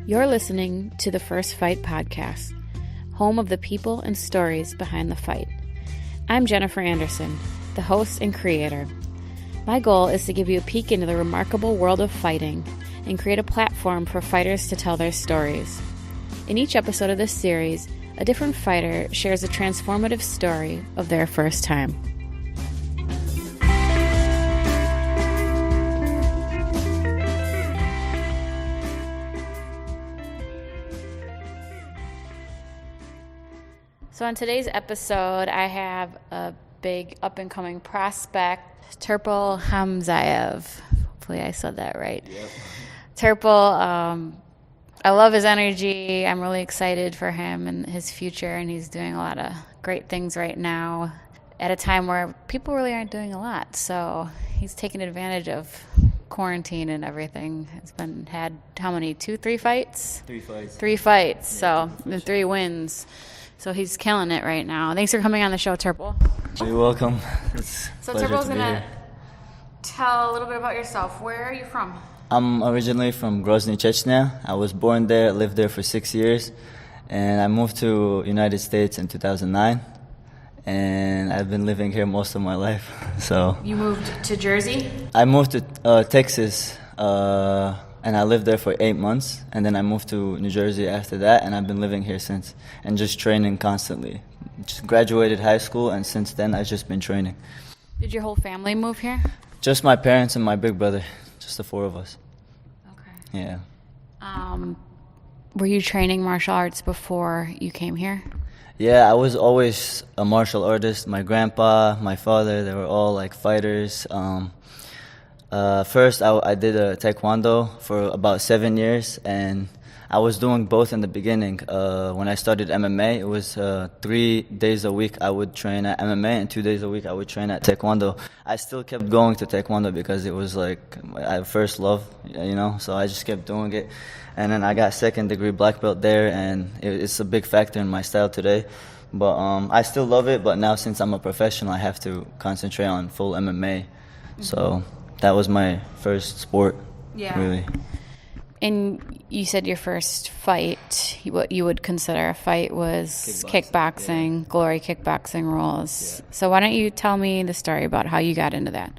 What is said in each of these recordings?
You're listening to the First Fight podcast, home of the people and stories behind the fight. I'm Jennifer Anderson, the host and creator. My goal is to give you a peek into the remarkable world of fighting and create a platform for fighters to tell their stories. In each episode of this series, a different fighter shares a transformative story of their first time. So on today's episode, I have a big up-and-coming prospect, Turpal Khamzayev. Hopefully I said that right. Yep. Turpal, I love his energy. I'm really excited for him and his future, and he's doing a lot of great things right now at a time where people really aren't doing a lot. So he's taking advantage of quarantine and everything. It's had how many, 2-3 fights? 3 fights. 3 fights, yeah, so and 3 wins. So he's killing it right now. Thanks for coming on the show, Turpal. You're welcome. So Turpal's going to tell a little bit about yourself. Where are you from? I'm originally from Grozny, Chechnya. I was born there, lived there for 6 years, and I moved to United States in 2009, and I've been living here most of my life. So you moved to Jersey? I moved to Texas, and I lived there for 8 months, and then I moved to New Jersey after that, and I've been living here since, and just training constantly. Just graduated high school, and since then I've just been training. Did your whole family move here? Just my parents and my big brother, just the 4 of us. Okay. Yeah. Were you training martial arts before you came here? Yeah, I was always a martial artist. My grandpa, my father, they were all like fighters. First, I did taekwondo for about 7 years, and I was doing both in the beginning. When I started MMA, it was 3 days a week I would train at MMA, and 2 days a week I would train at taekwondo. I still kept going to taekwondo because it was like my first love, you know, so I just kept doing it. And then I got 2nd degree black belt there, and it's a big factor in my style today. But I still love it, but now since I'm a professional, I have to concentrate on full MMA. Mm-hmm. So that was my first sport, really. And you said your first fight, what you would consider a fight, was kickboxing, glory kickboxing rules. Yeah. So why don't you tell me the story about how you got into that?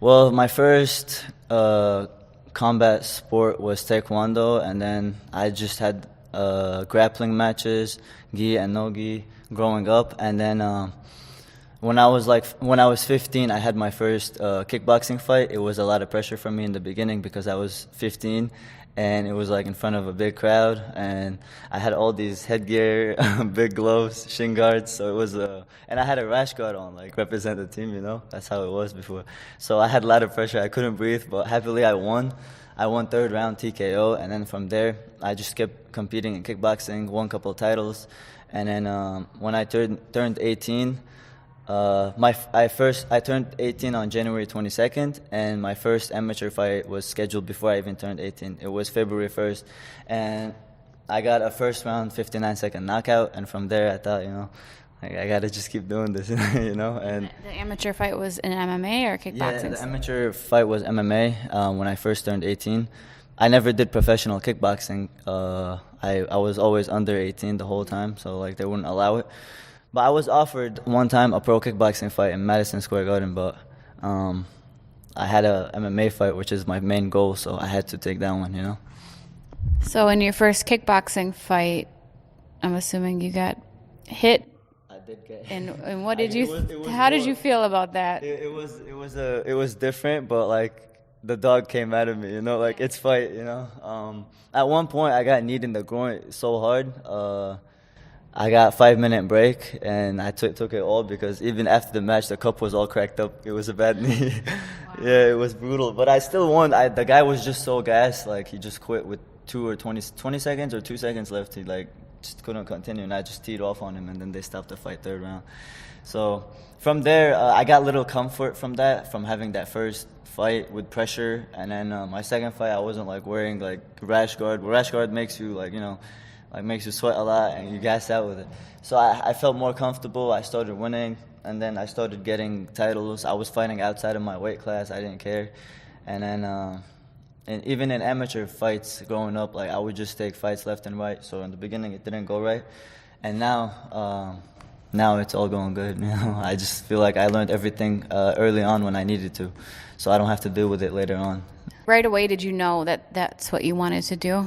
Well, my first combat sport was taekwondo, and then I just had grappling matches, gi and no gi, growing up, and then when I was 15, I had my first kickboxing fight. It was a lot of pressure for me in the beginning because I was 15, and it was like in front of a big crowd, and I had all these headgear, big gloves, shin guards. So it was and I had a rash guard on, like represent the team, you know. That's how it was before. So I had a lot of pressure. I couldn't breathe, but happily I won. I won 3rd round TKO, and then from there I just kept competing in kickboxing, won a couple of titles, and then when I turned 18. I turned 18 on January 22nd, and my first amateur fight was scheduled before I even turned 18. It was February 1st, and I got a first round 59-second knockout, and from there I thought, you know, I gotta just keep doing this, you know. And the amateur fight was in MMA or kickboxing? Yeah, the amateur fight was MMA when I first turned 18. I never did professional kickboxing. I was always under 18 the whole time, so like they wouldn't allow it. But I was offered one time a pro kickboxing fight in Madison Square Garden, but I had a MMA fight, which is my main goal, so I had to take that one, you know. So in your first kickboxing fight, I'm assuming you got hit. I did get hit. And what did how did you feel about that? It was different, but like the dog came out of me, you know, like it's fight, you know. At one point I got kneed in the groin so hard. I got 5-minute break, and I took it all because even after the match, the cup was all cracked up. It was a bad knee. Wow. Yeah, it was brutal. But I still won. The guy was just so gassed. Like, he just quit with 20 seconds or 2 seconds left. He, like, just couldn't continue, and I just teed off on him, and then they stopped the fight 3rd round. So from there, I got little comfort from that, from having that first fight with pressure. And then my second fight, I wasn't, like, wearing, like, rash guard. Rash guard makes you, like, you know, like makes you sweat a lot and you gas out with it. So I felt more comfortable. I started winning, and then I started getting titles. I was fighting outside of my weight class. I didn't care. And then and even in amateur fights growing up, like I would just take fights left and right. So in the beginning it didn't go right, and now it's all going good. I just feel like I learned everything early on when I needed to, so I don't have to deal with it later on. Right away, did you know that that's what you wanted to do?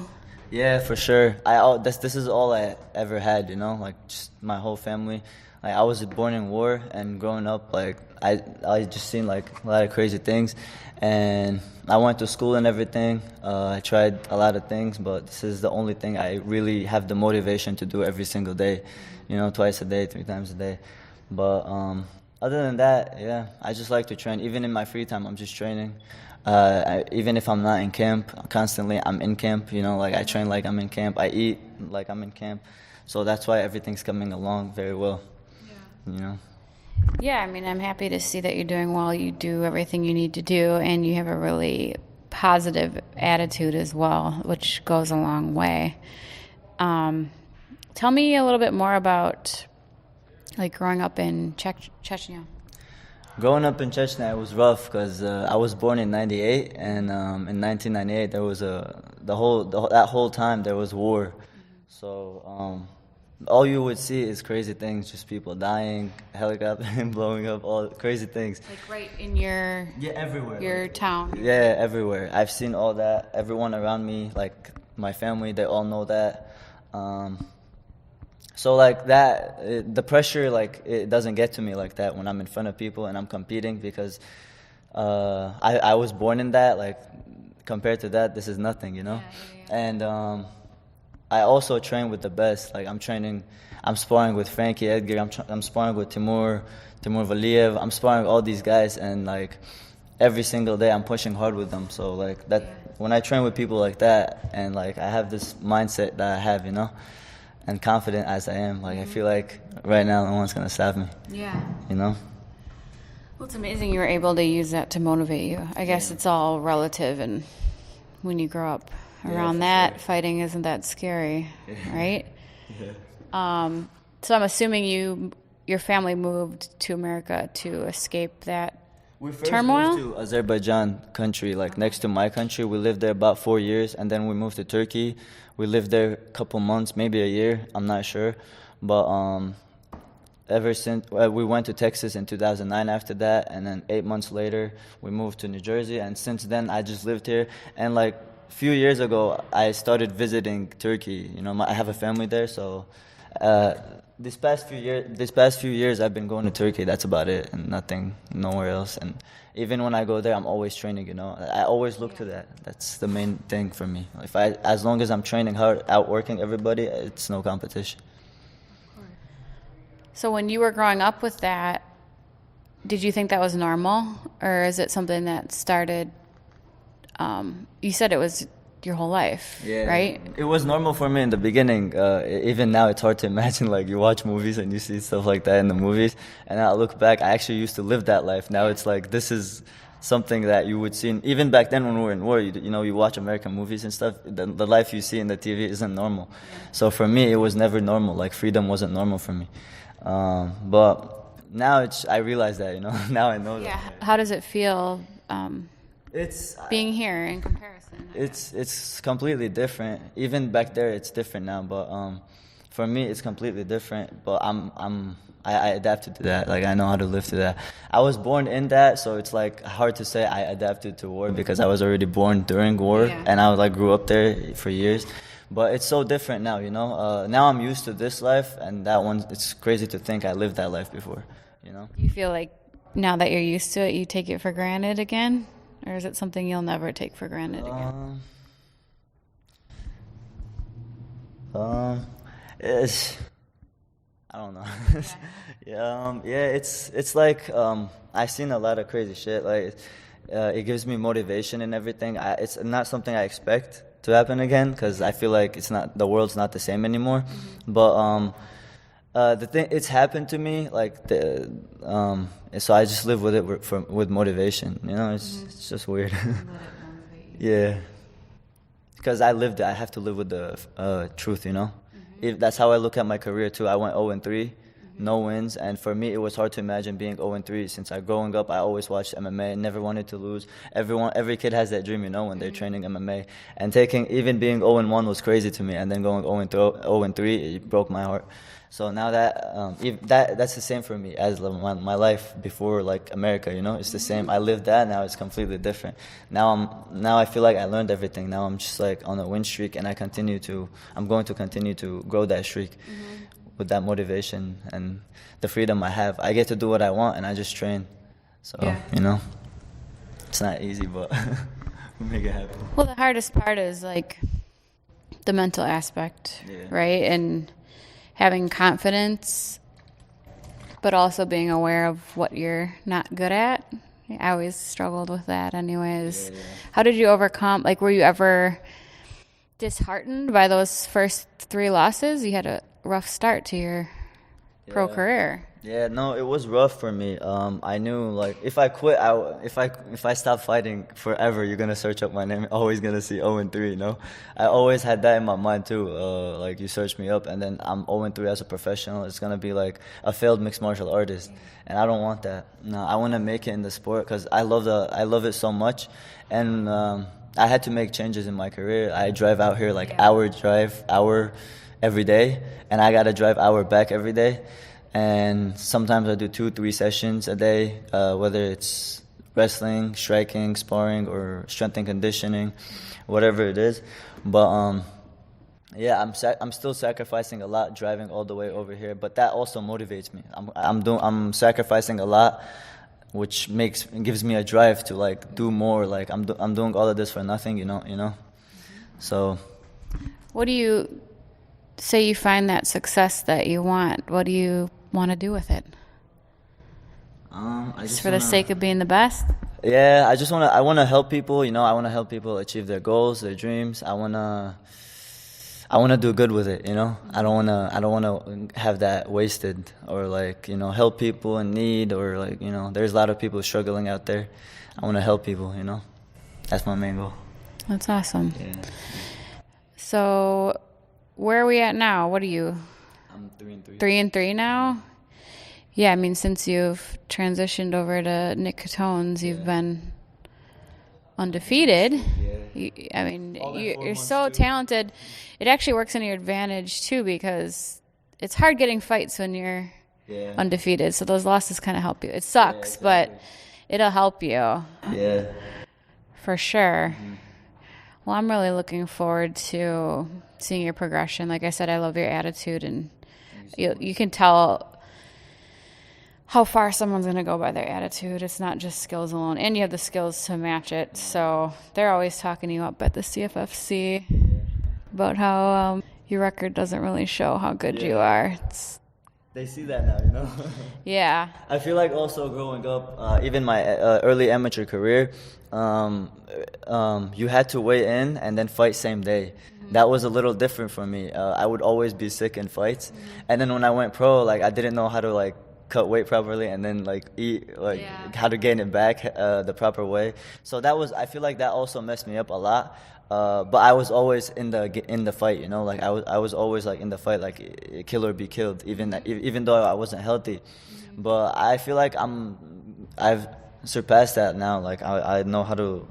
Yeah, for sure. This is all I ever had, like just my whole family. Like I was born in war, and growing up, like I just seen like a lot of crazy things, and I went to school and everything. I tried a lot of things, but this is the only thing I really have the motivation to do every single day, twice a day, 3 times a day. But other than that, yeah, I just like to train. Even in my free time, I'm just training. Even if I'm not in camp, constantly I'm in camp. Like I train like I'm in camp. I eat like I'm in camp. So that's why everything's coming along very well. Yeah. Yeah, I mean, I'm happy to see that you're doing well. You do everything you need to do, and you have a really positive attitude as well, which goes a long way. Tell me a little bit more about like growing up in Chechnya. Growing up in Chechnya, it was rough because I was born in '98, and in 1998 there was that whole time there was war. So all you would see is crazy things, just people dying, helicopter blowing up, all crazy things. Like right in your everywhere. Your town. Yeah, everywhere. I've seen all that. Everyone around me, like my family, they all know that. So like that, the pressure, like it doesn't get to me like that when I'm in front of people and I'm competing, because I was born in that. Like compared to that, this is nothing, And I also train with the best. Like I'm sparring with Frankie Edgar. I'm sparring with Timur Valiev. I'm sparring all these guys, and like every single day I'm pushing hard with them. So like that, when I train with people like that, and like I have this mindset that I have, and confident as I am, like I feel like right now no one's gonna stop me. Yeah. Well, it's amazing you were able to use that to motivate you. I guess it's all relative, and when you grow up around that, fighting isn't that scary, right? Yeah. So I'm assuming your family moved to America to escape that We first turmoil? moved to Azerbaijan country, like next to my country. We lived there about 4 years, and then we moved to Turkey. We lived there a couple months, maybe a year, I'm not sure. But ever since, we went to Texas in 2009 after that, and then 8 months later, we moved to New Jersey. And since then, I just lived here. And like a few years ago, I started visiting Turkey. I have a family there, so this past few years, I've been going to Turkey. That's about it, and nowhere else. And even when I go there, I'm always training. I always look to that. That's the main thing for me. As long as I'm training hard, outworking everybody, it's no competition. So when you were growing up with that, did you think that was normal, or is it something that started? You said it was your whole life, right? It was normal for me in the beginning. Even now, it's hard to imagine. Like you watch movies and you see stuff like that in the movies, and I look back. I actually used to live that life. Now it's like this is something that you would see. Even back then when we were in war, you watch American movies and stuff. The life you see in the TV isn't normal. So for me, it was never normal. Like freedom wasn't normal for me. But now I realize that. Now I know that. Yeah. How does it feel? It's being here in comparison. It's completely different. Even back there, it's different now. But for me, it's completely different. But I adapted to that. Like I know how to live to that. I was born in that, so it's like hard to say I adapted to war because I was already born during war, and I like grew up there for years. But it's so different now. Now I'm used to this life, and that one. It's crazy to think I lived that life before. You feel like now that you're used to it, you take it for granted again? Or is it something you'll never take for granted again? I don't know. It's like I've seen a lot of crazy shit. Like it gives me motivation and everything. It's not something I expect to happen again because I feel like the world's not the same anymore. Mm-hmm. But the thing, it's happened to me. So I just live with it with motivation. It's just weird. Yeah, because I lived it. I have to live with the truth. If that's how I look at my career too. I went 0-3, no wins. And for me, it was hard to imagine being 0-3 since growing up, I always watched MMA and never wanted to lose. Every kid has that dream, when they're training MMA. And even being 0-1 was crazy to me. And then going 0-3, it broke my heart. So now that's the same for me as my life before, like America, it's the same. I lived that, now it's completely different. Now I feel like I learned everything. Now I'm just like on a win streak, and I'm going to continue to grow that streak with that motivation and the freedom I have. I get to do what I want, and I just train. So, it's not easy, but we make it happen. Well, the hardest part is like the mental aspect, right? And having confidence, but also being aware of what you're not good at. I always struggled with that anyways. Yeah. How did you overcome, like, were you ever disheartened by those first 3 losses? You had a rough start to your pro career. Yeah, no, it was rough for me. I knew, like, if I quit, if I stop fighting forever, you're gonna search up my name. Always gonna see 0-3. I always had that in my mind too. Like, you search me up, and then I'm 0-3 as a professional. It's gonna be like a failed mixed martial artist, and I don't want that. No, I want to make it in the sport because I love it so much, and I had to make changes in my career. I drive out here like hour every day, and I gotta drive hour back every day. And sometimes I do 2-3 sessions a day, whether it's wrestling, striking, sparring, or strength and conditioning, whatever it is. But I'm still sacrificing a lot driving all the way over here. But that also motivates me. I'm sacrificing a lot, which gives me a drive to like do more. Like I'm doing all of this for nothing, So, what do you say you find that success that you want? What do you want to do with it? Just for the sake of being the best? Yeah, I want to help people, I want to help people achieve their goals, their dreams. I want to do good with it, I don't want to have that wasted or like, help people in need or like, there's a lot of people struggling out there. I want to help people, That's my main goal. That's awesome. Yeah. So, where are we at now? What are you? I'm 3-3. 3-3 now? Yeah, I mean, since you've transitioned over to Nick Catone's, you've been undefeated. Yeah. You're so talented. It actually works in your advantage, too, because it's hard getting fights when you're undefeated. So those losses kind of help you. It sucks, but it'll help you. Yeah. For sure. Mm-hmm. Well, I'm really looking forward to seeing your progression. Like I said, I love your attitude, and you can tell how far someone's going to go by their attitude. It's not just skills alone, and you have the skills to match it. So they're always talking you up at the CFFC about how your record doesn't really show how good you are. They see that now, Yeah. I feel like also growing up, even my early amateur career, you had to weigh in and then fight same day. Mm-hmm. That was a little different for me. I would always be sick in fights. Mm-hmm. And then when I went pro, like I didn't know how to like cut weight properly and then like eat, like how to gain it back the proper way. So I feel like that also messed me up a lot. But I was always in the fight, like I was always like in the fight, like kill or be killed, even though I wasn't healthy. Mm-hmm. But I feel like I've surpassed that now. Like I know how to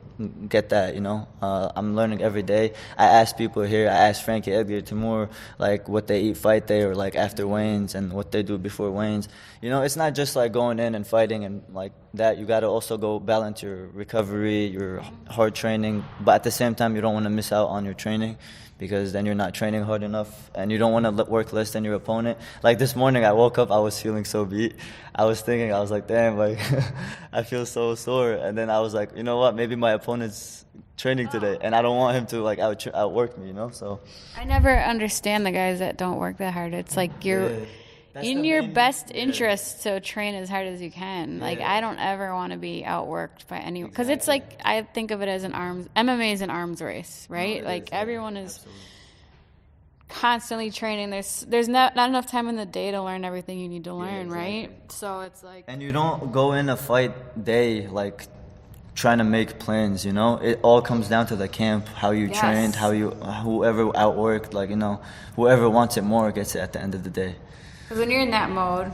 get that, I'm learning every day. I ask people here, I ask Frankie, Edgar, Timur, like what they eat fight day or like after weigh-ins and what they do before weigh-ins. It's not just like going in and fighting and like that. You got to also go balance your recovery, your hard training, but at the same time you don't want to miss out on your training because then you're not training hard enough and you don't want to work less than your opponent. Like this morning I woke up, I was feeling so beat. I was like, damn, like I feel so sore. And then I was like, you know what, maybe my opponent's training today and I don't want him to like outwork me, So I never understand the guys that don't work that hard. It's like you're in your best interest to train as hard as you can. Like I don't ever want to be outworked by anyone because it's like I think of it as MMA is an arms race, right? Like everyone is constantly training. There's not enough time in the day to learn everything you need to learn, right? So it's like, and you don't go in a fight day like trying to make plans, It all comes down to the camp, how you trained, whoever outworked, like, whoever wants it more gets it at the end of the day. Because when you're in that mode,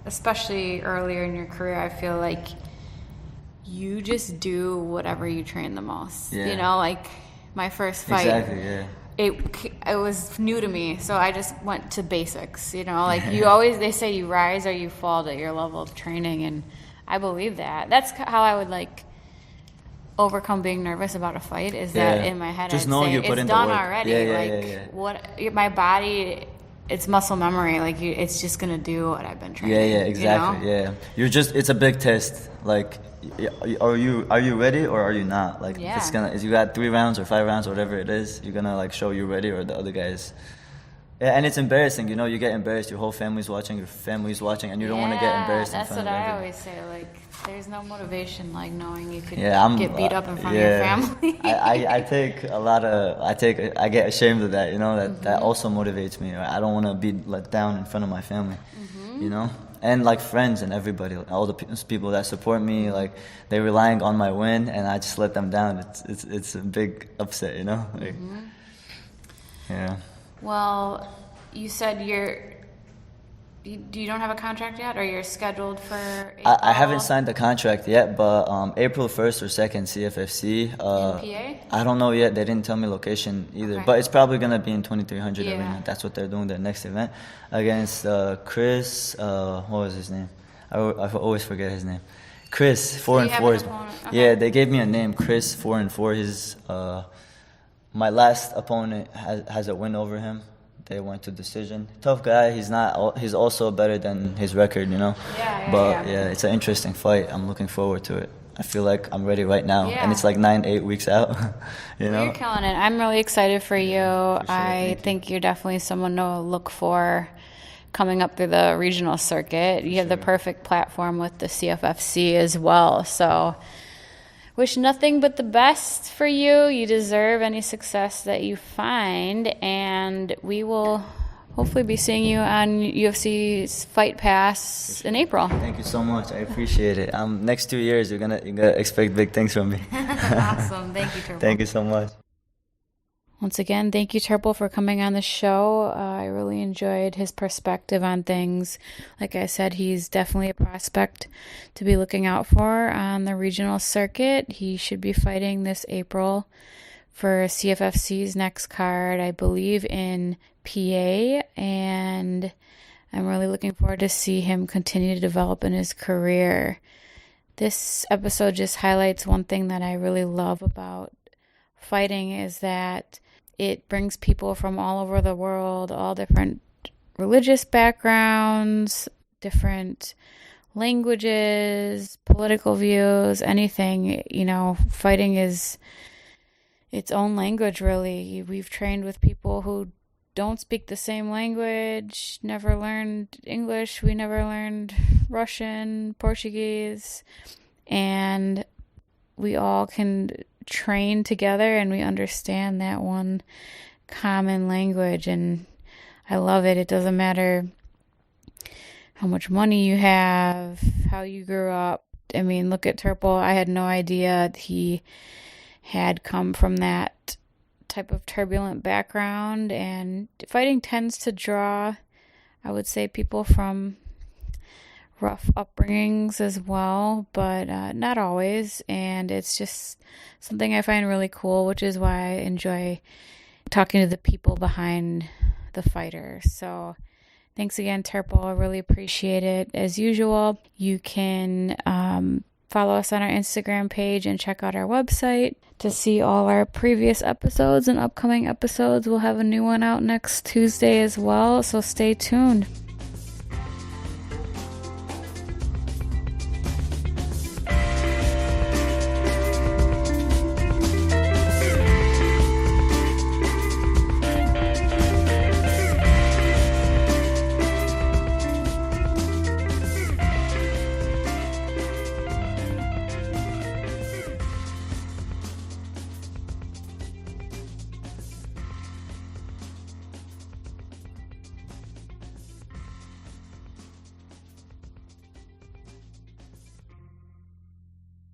especially earlier in your career, I feel like you just do whatever you train the most. Yeah. You know, like my first fight. Exactly, yeah. It was new to me, so I just went to basics. You know, like they say you rise or you fall to your level of training, and I believe that. That's how I would like overcome being nervous about a fight. Is that in my head? Just I'd know say, you put it's in the done work. already. What my body. It's muscle memory. Like it's just gonna do what I've been training. Yeah, exactly. You know? Yeah, it's a big test. Like, are you ready or are you not? Like, if you got 3 rounds or 5 rounds or whatever it is, you're gonna like show you're ready, or the other guys. Yeah, and it's embarrassing. You know, you get embarrassed. Your whole family's watching. And you don't want to get embarrassed in front of everyone. That's what I always say. Like, there's no motivation like knowing you could get beat up in front of your family. I get ashamed of that. You know, that also motivates me. I don't want to be let down in front of my family. You know, and like friends and everybody, all the people that support me, like they're relying on my win, and I just let them down. It's a big upset. You know. Like, yeah. Well, you said you don't have a contract yet, or you're scheduled for April? I haven't signed the contract yet, but April 1st or 2nd, CFFC. In PA? I don't know yet. They didn't tell me location either. Okay. But it's probably going to be in 2300 Arena. That's what they're doing, their next event. Against Chris, what was his name? I always forget his name. Chris, 4-4. Okay. Yeah, they gave me a name, Chris, 4-4. His, my last opponent has a win over him. They went to decision. Tough guy. He's also better than his record, you know. But it's an interesting fight. I'm looking forward to it. I feel like I'm ready right now, and it's like 9-8 weeks out. You know. You're killing it. I'm really excited for you. I think you're definitely someone to look for coming up through the regional circuit. You have the perfect platform with the CFFC as well. So. Wish nothing but the best for you. You deserve any success that you find, and we will hopefully be seeing you on UFC's Fight Pass in April. Thank you so much. I appreciate it. Next 2 years, you're gonna expect big things from me. Awesome. Thank you, Turpal. Thank you so much. Once again, thank you, Turpal, for coming on the show. I really enjoyed his perspective on things. Like I said, he's definitely a prospect to be looking out for on the regional circuit. He should be fighting this April for CFFC's next card, I believe, in PA. And I'm really looking forward to see him continue to develop in his career. This episode just highlights one thing that I really love about fighting is that it brings people from all over the world, all different religious backgrounds, different languages, political views, anything. You know, fighting is its own language, really. We've trained with people who don't speak the same language, never learned English, we never learned Russian, Portuguese, and we all can train together and we understand that one common language, and I love it. It doesn't matter how much money you have, how you grew up. I mean, look at Turpal. I had no idea he had come from that type of turbulent background, and fighting tends to draw, I would say, people from rough upbringings as well, but not always, and it's just something I find really cool, which is why I enjoy talking to the people behind the fighters. So thanks again, Turpal. I really appreciate it. As usual, you can follow us on our Instagram page and check out our website to see all our previous episodes and upcoming episodes. We'll have a new one out next Tuesday as well, so stay tuned.